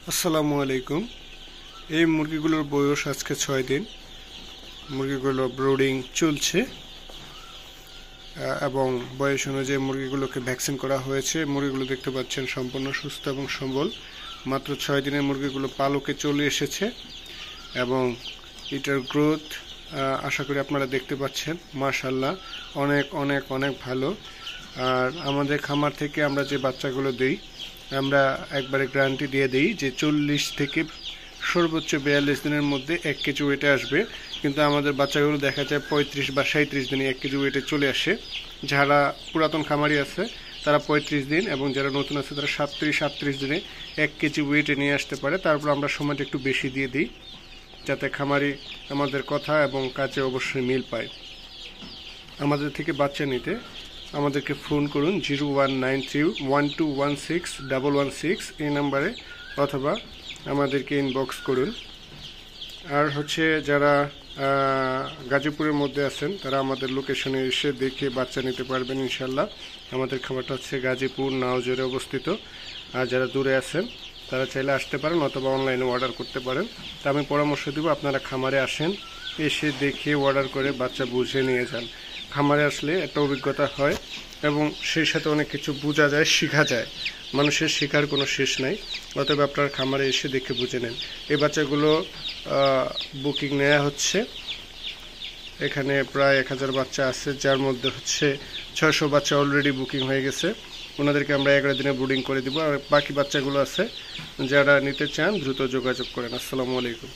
আসসালামু আলাইকুম। এই মুরগিগুলোর বয়স আজকে 6 দিন। মুরগিগুলো ব্রুডিং চলছে এবং বয়স অনুযায়ী মুরগিগুলোকে ভ্যাকসিন করা হয়েছে। মুরগিগুলো দেখতে পাচ্ছেন সম্পূর্ণ সুস্থ এবং সবল। মাত্র 6 দিনের মুরগিগুলো পালকে চলে এসেছে এবং এটার গ্রোথ আশা করি আপনারা দেখতে পাচ্ছেন। মাশাআল্লাহ, অনেক অনেক অনেক ভালো। আর আমাদের খামার থেকে আমরা যে বাচ্চাগুলো দিই, আমরা একবারে গ্যারান্টি দিয়ে দিই যে 40 থেকে সর্বোচ্চ 42 দিনের মধ্যে 1 কেজি ওয়েটে আসবে। কিন্তু আমাদের বাচ্চাগুলো দেখা যায় 35 বা 37 দিনে 1 কেজি ওয়েটে চলে আসে। যারা পুরাতন খামারি আছে তারা 35 দিন এবং যারা নতুন আছে তারা 37-38 দিনে 1 কেজি ওয়েটে নিয়ে আসতে পারে। তারপর আমরা সময়টা একটু বেশি দিয়ে দিই যাতে খামারি আমাদের কথা এবং কাজে অবশ্যই মিল পায়। আমাদের থেকে বাচ্চা নিতে আমাদেরকে ফোন করুন 01931216 এই নাম্বারে, অথবা আমাদেরকে ইনবক্স করুন। আর যারা গাজীপুরের মধ্যে আছেন তারা আমাদের লোকেশনে এসে দেখে বাচ্চা নিতে পারবেন ইনশাল্লাহ। আমাদের খামারটা গাজীপুর নাওজরে অবস্থিত। আর যারা দূরে আছেন তারা চাইলে আসতে পারেন অথবা অনলাইনে অর্ডার করতে পারেন। তা আমি পরামর্শ দেব আপনারা খামারে আসেন, এসে দেখে অর্ডার করে বাচ্চা বুঝে নিয়ে যান। খামারে আসলে একটা অভিজ্ঞতা হয় এবং সেই সাথে অনেক কিছু বোঝা যায়, শেখা যায়। মানুষের শেখার কোনো শেষ নাই। অতএব আপনার খামারে এসে দেখে বুঝে নেন। এই বাচ্চাগুলো বুকিং নেওয়া হচ্ছে। এখানে প্রায় 1000 বাচ্চা আছে, যার মধ্যে 600 বাচ্চা অলরেডি বুকিং হয়ে গেছে। ওনাদেরকে আমরা 11 দিনে ব্রুডিং করে দিব। আর বাকি বাচ্চাগুলো আছে, যারা নিতে চান দ্রুত যোগাযোগ করেন। আসসালামু আলাইকুম।